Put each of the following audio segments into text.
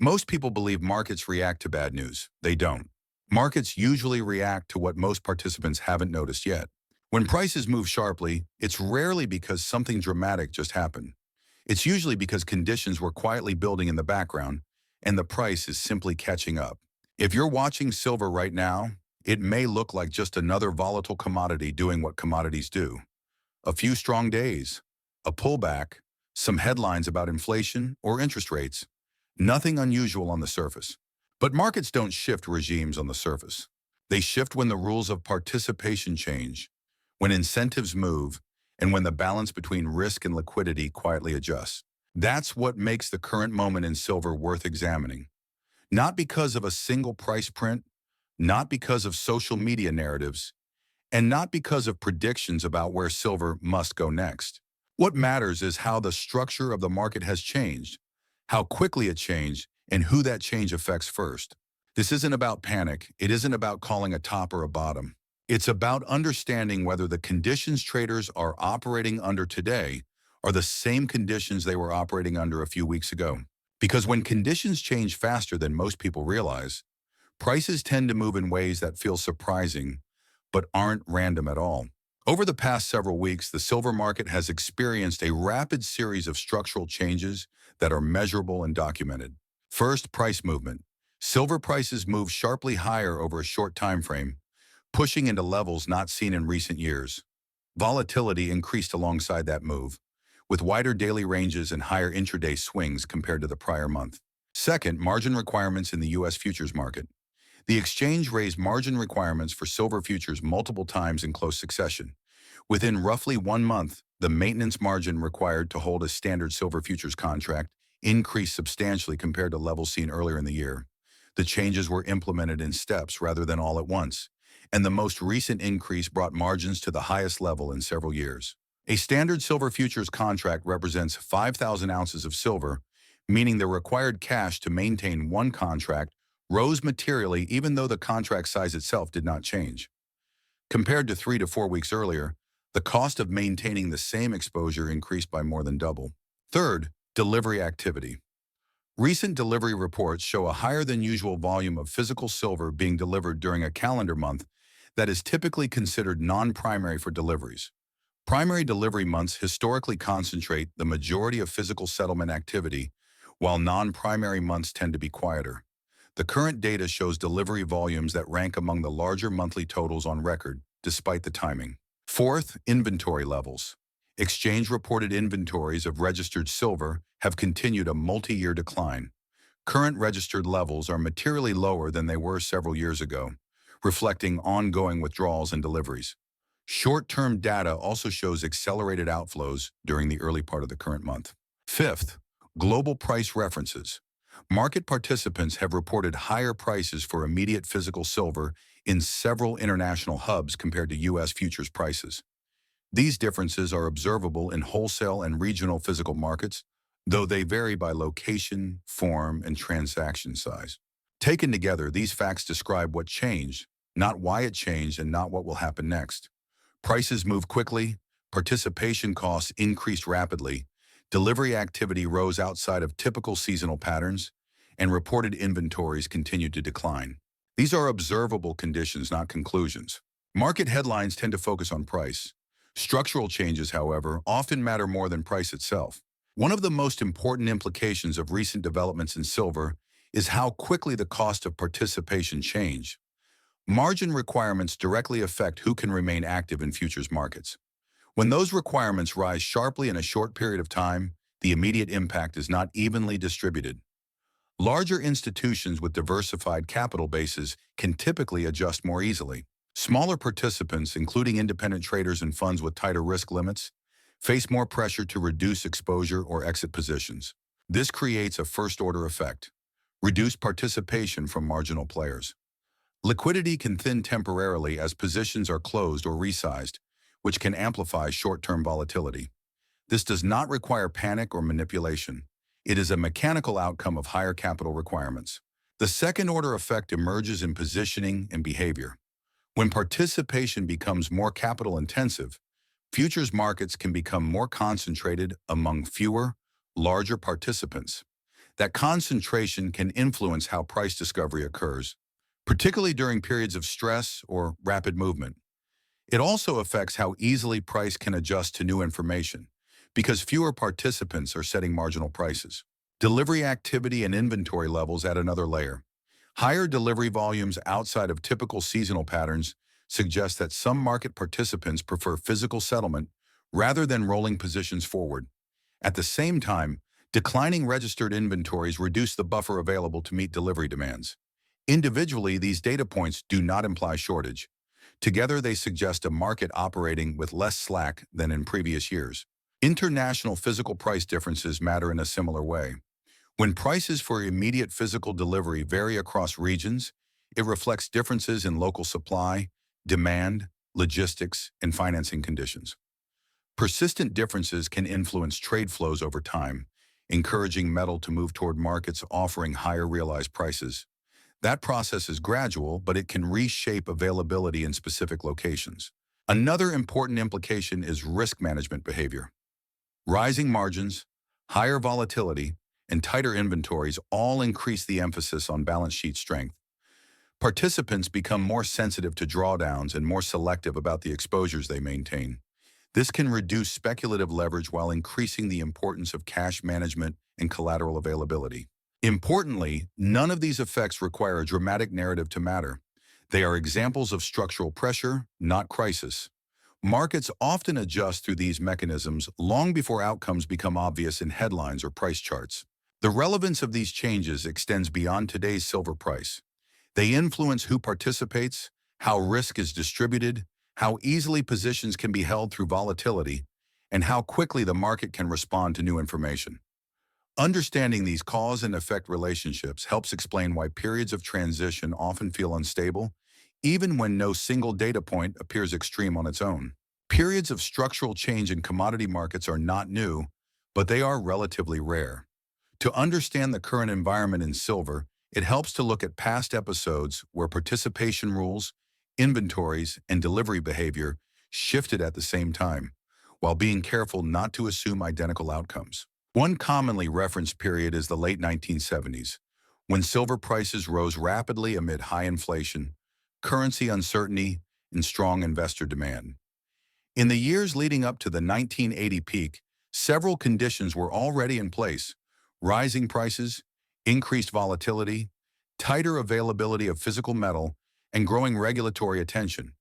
Most people believe markets react to bad news. They don't. Markets usually react to what most participants haven't noticed yet. When prices move sharply, it's rarely because something dramatic just happened. It's usually because conditions were quietly building in the background, and the price is simply catching up. If you're watching silver right now, it may look like just another volatile commodity doing what commodities do. A few strong days, a pullback, some headlines about inflation or interest rates. Nothing unusual on the surface. But markets don't shift regimes on the surface. They shift when the rules of participation change, when incentives move, and when the balance between risk and liquidity quietly adjusts. That's what makes the current moment in silver worth examining. Not because of a single price print, not because of social media narratives, and not because of predictions about where silver must go next. What matters is how the structure of the market has changed, how quickly it changed, and who that change affects first. This isn't about panic. It isn't about calling a top or a bottom. It's about understanding whether the conditions traders are operating under today are the same conditions they were operating under a few weeks ago. Because when conditions change faster than most people realize, prices tend to move in ways that feel surprising but aren't random at all. Over the past several weeks, the silver market has experienced a rapid series of structural changes that are measurable and documented. First, price movement. Silver prices moved sharply higher over a short time frame, pushing into levels not seen in recent years. Volatility increased alongside that move, with wider daily ranges and higher intraday swings compared to the prior month. Second, margin requirements in the U.S. futures market. The exchange raised margin requirements for silver futures multiple times in close succession. Within roughly 1 month, the maintenance margin required to hold a standard silver futures contract increased substantially compared to levels seen earlier in the year. The changes were implemented in steps rather than all at once, and the most recent increase brought margins to the highest level in several years. A standard silver futures contract represents 5,000 ounces of silver, meaning the required cash to maintain one contract rose materially even though the contract size itself did not change. Compared to 3 to 4 weeks earlier, the cost of maintaining the same exposure increased by more than double. Third, delivery activity. Recent delivery reports show a higher than usual volume of physical silver being delivered during a calendar month that is typically considered non-primary for deliveries. Primary delivery months historically concentrate the majority of physical settlement activity, while non-primary months tend to be quieter. The current data shows delivery volumes that rank among the larger monthly totals on record, despite the timing. Fourth, inventory levels. Exchange-reported inventories of registered silver have continued a multi-year decline. Current registered levels are materially lower than they were several years ago, reflecting ongoing withdrawals and deliveries. Short-term data also shows accelerated outflows during the early part of the current month. Fifth, global price references. Market participants have reported higher prices for immediate physical silver in several international hubs compared to U.S. futures prices. These differences are observable in wholesale and regional physical markets, though they vary by location, form, and transaction size. Taken together, these facts describe what changed, not why it changed, and not what will happen next. Prices moved quickly, participation costs increased rapidly, delivery activity rose outside of typical seasonal patterns, and reported inventories continued to decline. These are observable conditions, not conclusions. Market headlines tend to focus on price. Structural changes, however, often matter more than price itself. One of the most important implications of recent developments in silver is how quickly the cost of participation changed. Margin requirements directly affect who can remain active in futures markets. When those requirements rise sharply in a short period of time, the immediate impact is not evenly distributed. Larger institutions with diversified capital bases can typically adjust more easily. Smaller participants, including independent traders and funds with tighter risk limits, face more pressure to reduce exposure or exit positions. This creates a first-order effect: reduced participation from marginal players. Liquidity can thin temporarily as positions are closed or resized, which can amplify short-term volatility. This does not require panic or manipulation. It is a mechanical outcome of higher capital requirements. The second-order effect emerges in positioning and behavior. When participation becomes more capital-intensive, futures markets can become more concentrated among fewer, larger participants. That concentration can influence how price discovery occurs, particularly during periods of stress or rapid movement. It also affects how easily price can adjust to new information, because fewer participants are setting marginal prices. Delivery activity and inventory levels add another layer. Higher delivery volumes outside of typical seasonal patterns suggest that some market participants prefer physical settlement rather than rolling positions forward. At the same time, declining registered inventories reduce the buffer available to meet delivery demands. Individually, these data points do not imply shortage. Together, they suggest a market operating with less slack than in previous years. International physical price differences matter in a similar way. When prices for immediate physical delivery vary across regions, it reflects differences in local supply, demand, logistics, and financing conditions. Persistent differences can influence trade flows over time, encouraging metal to move toward markets offering higher realized prices. That process is gradual, but it can reshape availability in specific locations. Another important implication is risk management behavior. Rising margins, higher volatility, and tighter inventories all increase the emphasis on balance sheet strength. Participants become more sensitive to drawdowns and more selective about the exposures they maintain. This can reduce speculative leverage while increasing the importance of cash management and collateral availability. Importantly, none of these effects require a dramatic narrative to matter. They are examples of structural pressure, not crisis. Markets often adjust through these mechanisms long before outcomes become obvious in headlines or price charts. The relevance of these changes extends beyond today's silver price. They influence who participates, how risk is distributed, how easily positions can be held through volatility, and how quickly the market can respond to new information. Understanding these cause and effect relationships helps explain why periods of transition often feel unstable, even when no single data point appears extreme on its own. Periods of structural change in commodity markets are not new, but they are relatively rare. To understand the current environment in silver, it helps to look at past episodes where participation rules, inventories, and delivery behavior shifted at the same time, while being careful not to assume identical outcomes. One commonly referenced period is the late 1970s, when silver prices rose rapidly amid high inflation, currency uncertainty, and strong investor demand. In the years leading up to the 1980 peak, several conditions were already in place: rising prices, increased volatility, tighter availability of physical metal, and growing regulatory attention.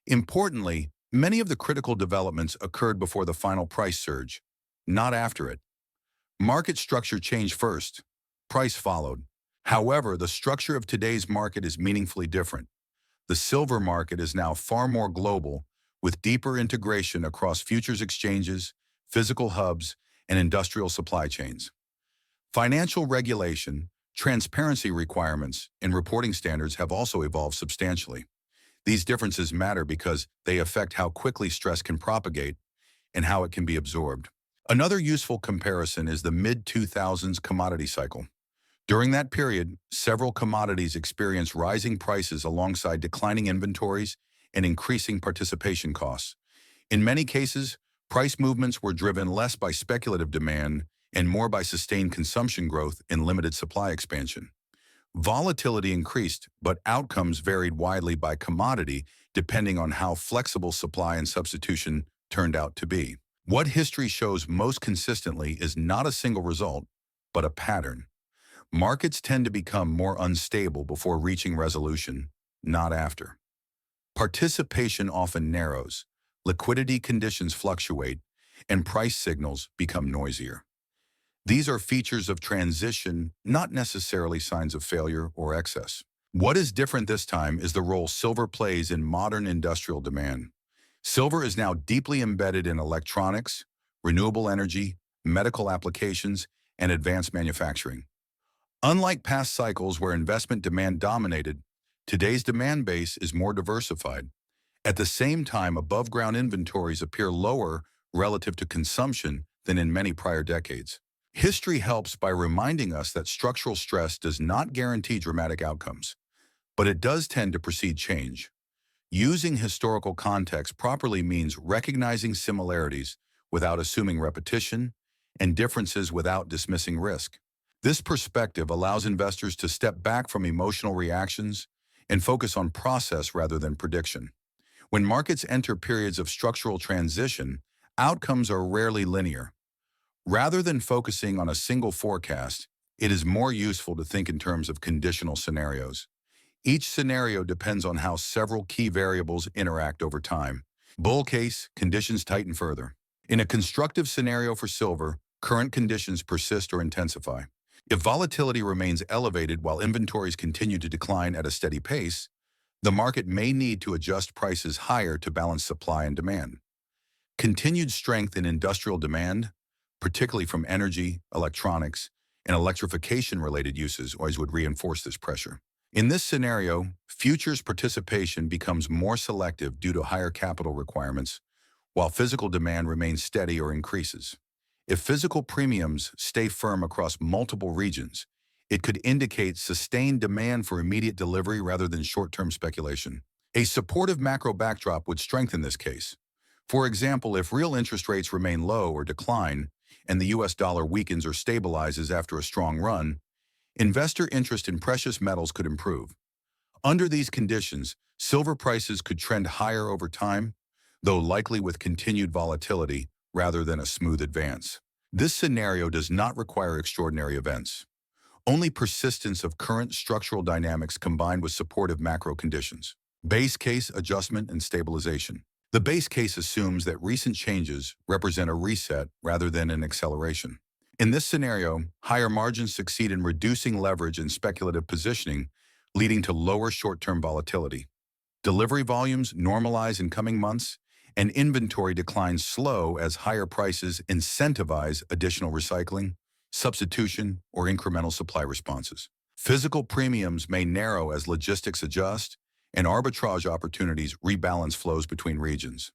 Importantly, many of the critical developments occurred before the final price surge, not after it. Market structure changed first, price followed. However, the structure of today's market is meaningfully different. The silver market is now far more global, with deeper integration across futures exchanges, physical hubs, and industrial supply chains. Financial regulation, transparency requirements, and reporting standards have also evolved substantially. These differences matter because they affect how quickly stress can propagate and how it can be absorbed. Another useful comparison is the mid-2000s commodity cycle. During that period, several commodities experienced rising prices alongside declining inventories and increasing participation costs. In many cases, price movements were driven less by speculative demand and more by sustained consumption growth and limited supply expansion. Volatility increased, but outcomes varied widely by commodity depending on how flexible supply and substitution turned out to be. What history shows most consistently is not a single result, but a pattern. Markets tend to become more unstable before reaching resolution, not after. Participation often narrows, liquidity conditions fluctuate, and price signals become noisier. These are features of transition, not necessarily signs of failure or excess. What is different this time is the role silver plays in modern industrial demand. Silver is now deeply embedded in electronics, renewable energy, medical applications, and advanced manufacturing. Unlike past cycles where investment demand dominated, today's demand base is more diversified. At the same time, above-ground inventories appear lower relative to consumption than in many prior decades. History helps by reminding us that structural stress does not guarantee dramatic outcomes, but it does tend to precede change. Using historical context properly means recognizing similarities without assuming repetition and differences without dismissing risk. This perspective allows investors to step back from emotional reactions and focus on process rather than prediction. When markets enter periods of structural transition, outcomes are rarely linear. Rather than focusing on a single forecast, it is more useful to think in terms of conditional scenarios. Each scenario depends on how several key variables interact over time. Bull case, conditions tighten further. In a constructive scenario for silver, current conditions persist or intensify. If volatility remains elevated while inventories continue to decline at a steady pace, the market may need to adjust prices higher to balance supply and demand. Continued strength in industrial demand, particularly from energy, electronics, and electrification-related uses, always would reinforce this pressure. In this scenario, futures participation becomes more selective due to higher capital requirements, while physical demand remains steady or increases. If physical premiums stay firm across multiple regions, it could indicate sustained demand for immediate delivery rather than short-term speculation. A supportive macro backdrop would strengthen this case. For example, if real interest rates remain low or decline, and the US dollar weakens or stabilizes after a strong run, investor interest in precious metals could improve. Under these conditions, silver prices could trend higher over time, though likely with continued volatility rather than a smooth advance. This scenario does not require extraordinary events, only persistence of current structural dynamics combined with supportive macro conditions. Base case adjustment and stabilization. The base case assumes that recent changes represent a reset rather than an acceleration. In this scenario, higher margins succeed in reducing leverage and speculative positioning, leading to lower short-term volatility. Delivery volumes normalize in coming months, and inventory declines slow as higher prices incentivize additional recycling, substitution, or incremental supply responses. Physical premiums may narrow as logistics adjust, and arbitrage opportunities rebalance flows between regions.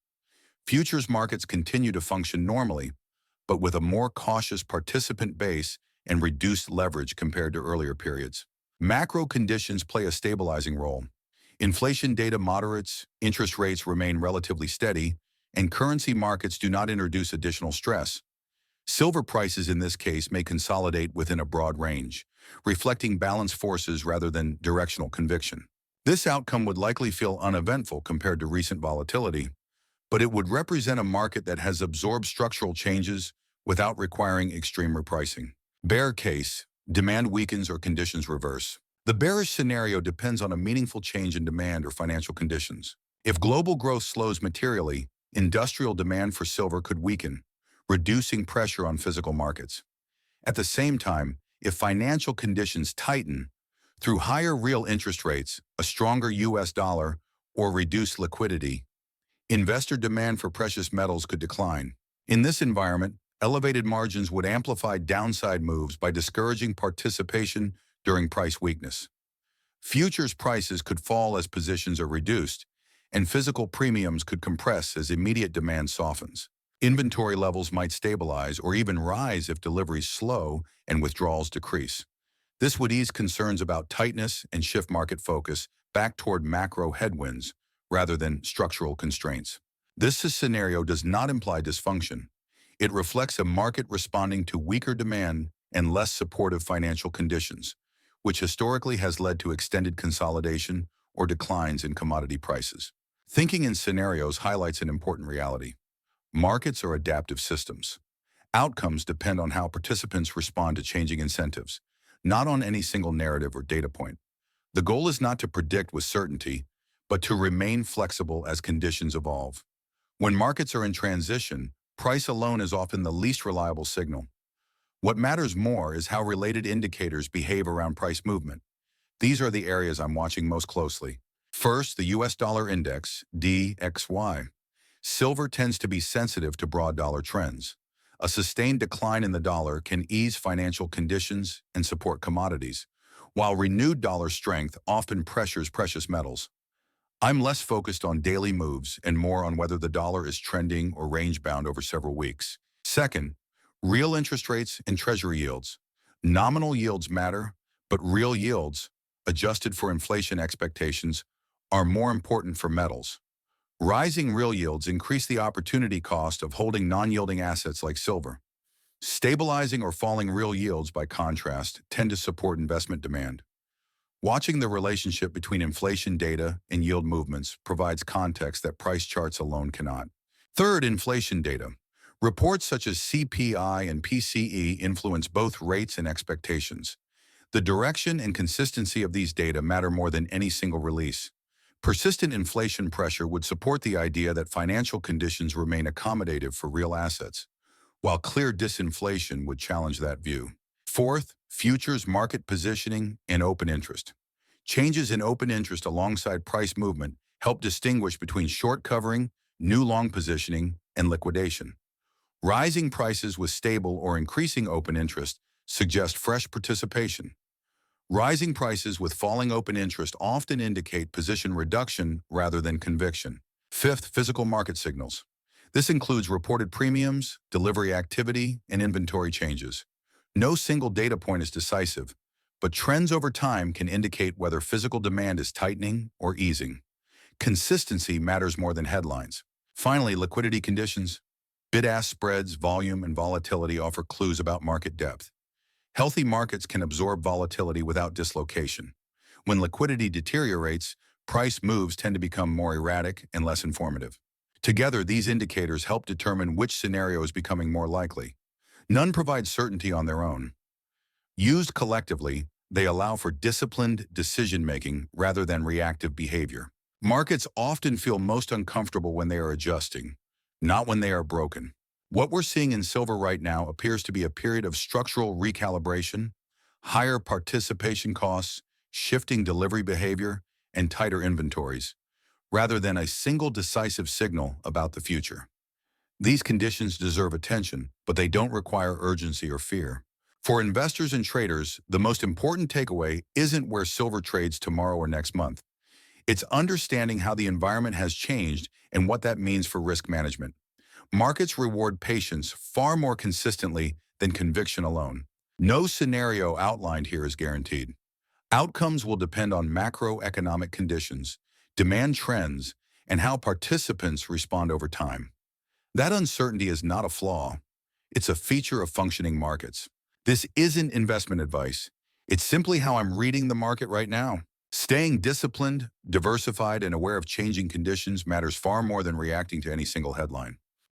Futures markets continue to function normally, but with a more cautious participant base and reduced leverage compared to earlier periods. Macro conditions play a stabilizing role. Inflation data moderates, interest rates remain relatively steady, and currency markets do not introduce additional stress. Silver prices in this case may consolidate within a broad range, reflecting balanced forces rather than directional conviction. This outcome would likely feel uneventful compared to recent volatility, but it would represent a market that has absorbed structural changes without requiring extreme repricing. Bear case, demand weakens or conditions reverse. The bearish scenario depends on a meaningful change in demand or financial conditions. If global growth slows materially, industrial demand for silver could weaken, reducing pressure on physical markets. At the same time, if financial conditions tighten, through higher real interest rates, a stronger US dollar, or reduced liquidity, investor demand for precious metals could decline. In this environment, elevated margins would amplify downside moves by discouraging participation during price weakness. Futures prices could fall as positions are reduced, and physical premiums could compress as immediate demand softens. Inventory levels might stabilize or even rise if deliveries slow and withdrawals decrease. This would ease concerns about tightness and shift market focus back toward macro headwinds rather than structural constraints. This scenario does not imply dysfunction. It reflects a market responding to weaker demand and less supportive financial conditions, which historically has led to extended consolidation or declines in commodity prices. Thinking in scenarios highlights an important reality. Markets are adaptive systems. Outcomes depend on how participants respond to changing incentives, not on any single narrative or data point. The goal is not to predict with certainty, but to remain flexible as conditions evolve. When markets are in transition, price alone is often the least reliable signal. What matters more is how related indicators behave around price movement. These are the areas I'm watching most closely. First, the US dollar index, DXY. Silver tends to be sensitive to broad dollar trends. A sustained decline in the dollar can ease financial conditions and support commodities, while renewed dollar strength often pressures precious metals. I'm less focused on daily moves and more on whether the dollar is trending or range-bound over several weeks. Second, real interest rates and treasury yields. Nominal yields matter, but real yields, adjusted for inflation expectations, are more important for metals. Rising real yields increase the opportunity cost of holding non-yielding assets like silver. Stabilizing or falling real yields, by contrast, tend to support investment demand. Watching the relationship between inflation data and yield movements provides context that price charts alone cannot. Third, inflation data. Reports such as CPI and PCE influence both rates and expectations. The direction and consistency of these data matter more than any single release. Persistent inflation pressure would support the idea that financial conditions remain accommodative for real assets, while clear disinflation would challenge that view. Fourth, futures market positioning and open interest. Changes in open interest alongside price movement help distinguish between short covering, new long positioning, and liquidation. Rising prices with stable or increasing open interest suggest fresh participation. Rising prices with falling open interest often indicate position reduction rather than conviction. Fifth, physical market signals. This includes reported premiums, delivery activity, and inventory changes. No single data point is decisive, but trends over time can indicate whether physical demand is tightening or easing. Consistency matters more than headlines. Finally, liquidity conditions. Bid-ask spreads, volume, and volatility offer clues about market depth. Healthy markets can absorb volatility without dislocation. When liquidity deteriorates, price moves tend to become more erratic and less informative. Together, these indicators help determine which scenario is becoming more likely. None provide certainty on their own. Used collectively, they allow for disciplined decision-making rather than reactive behavior. Markets often feel most uncomfortable when they are adjusting, not when they are broken. What we're seeing in silver right now appears to be a period of structural recalibration, higher participation costs, shifting delivery behavior, and tighter inventories, rather than a single decisive signal about the future. These conditions deserve attention, but they don't require urgency or fear. For investors and traders, the most important takeaway isn't where silver trades tomorrow or next month. It's understanding how the environment has changed and what that means for risk management. Markets reward patience far more consistently than conviction alone. No scenario outlined here is guaranteed. Outcomes will depend on macroeconomic conditions, demand trends, and how participants respond over time. That uncertainty is not a flaw. It's a feature of functioning markets. This isn't investment advice. It's simply how I'm reading the market right now. Staying disciplined, diversified, and aware of changing conditions matters far more than reacting to any single headline.